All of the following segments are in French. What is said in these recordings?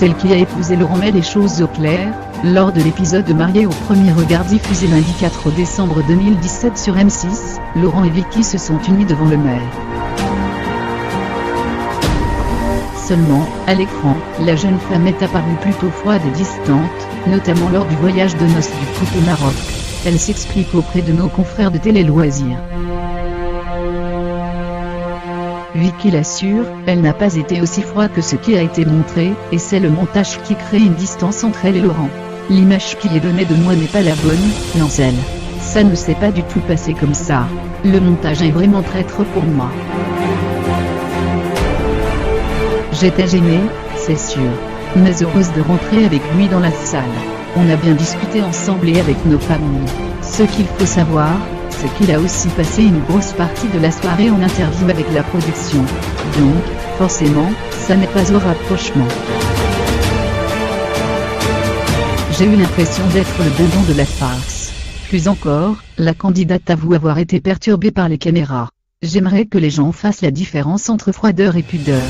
celle qui a épousé Laurent met les choses au clair, lors de l'épisode Mariés au premier regard diffusé lundi 4 décembre 2017 sur M6, Laurent et Vicky se sont unis devant le maire. Seulement, à l'écran, la jeune femme est apparue plutôt froide et distante, notamment lors du voyage de noces du couple au Maroc. Elle s'explique auprès de nos confrères de Télé Loisirs. Vicky l'assure, elle n'a pas été aussi froide que ce qui a été montré, et c'est le montage qui crée une distance entre elle et Laurent. L'image qui est donnée de moi n'est pas la bonne, lance-t-elle. Ça ne s'est pas du tout passé comme ça. Le montage est vraiment traître pour moi. J'étais gênée, c'est sûr. Mais heureuse de rentrer avec lui dans la salle. On a bien discuté ensemble et avec nos familles. Ce qu'il faut savoir, c'est qu'il a aussi passé une grosse partie de la soirée en interview avec la production. Donc, forcément, ça n'est pas au rapprochement. J'ai eu l'impression d'être le dindon de la farce. Plus encore, la candidate avoue avoir été perturbée par les caméras. J'aimerais que les gens fassent la différence entre froideur et pudeur.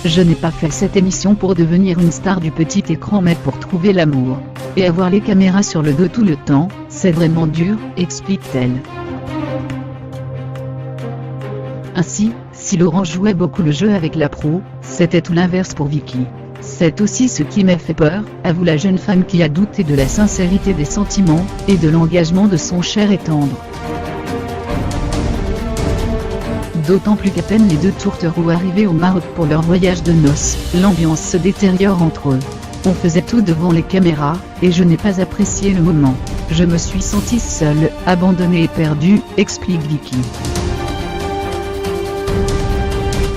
Je n'ai pas fait cette émission pour devenir une star du petit écran mais pour trouver l'amour. Et avoir les caméras sur le dos tout le temps, c'est vraiment dur, explique-t-elle. Ainsi, si Laurent jouait beaucoup le jeu avec la pro, c'était tout l'inverse pour Vicky. C'est aussi ce qui m'a fait peur, avoue la jeune femme qui a douté de la sincérité des sentiments, et de l'engagement de son cher et tendre. D'autant plus qu'à peine les deux tourtereaux arrivés au Maroc pour leur voyage de noces, l'ambiance se détériore entre eux. On faisait tout devant les caméras, et je n'ai pas apprécié le moment. Je me suis sentie seule, abandonnée et perdue, explique Vicky.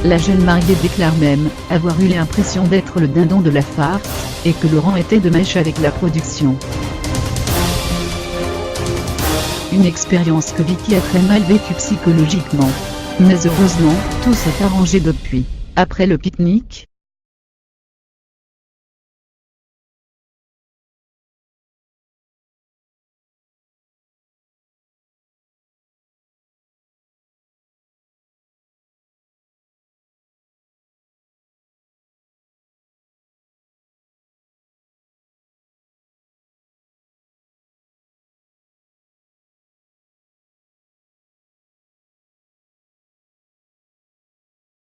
La jeune mariée déclare même avoir eu l'impression d'être le dindon de la farce, et que Laurent était de mèche avec la production. Une expérience que Vicky a très mal vécue psychologiquement. Mais heureusement, tout s'est arrangé depuis. Après le pique-nique,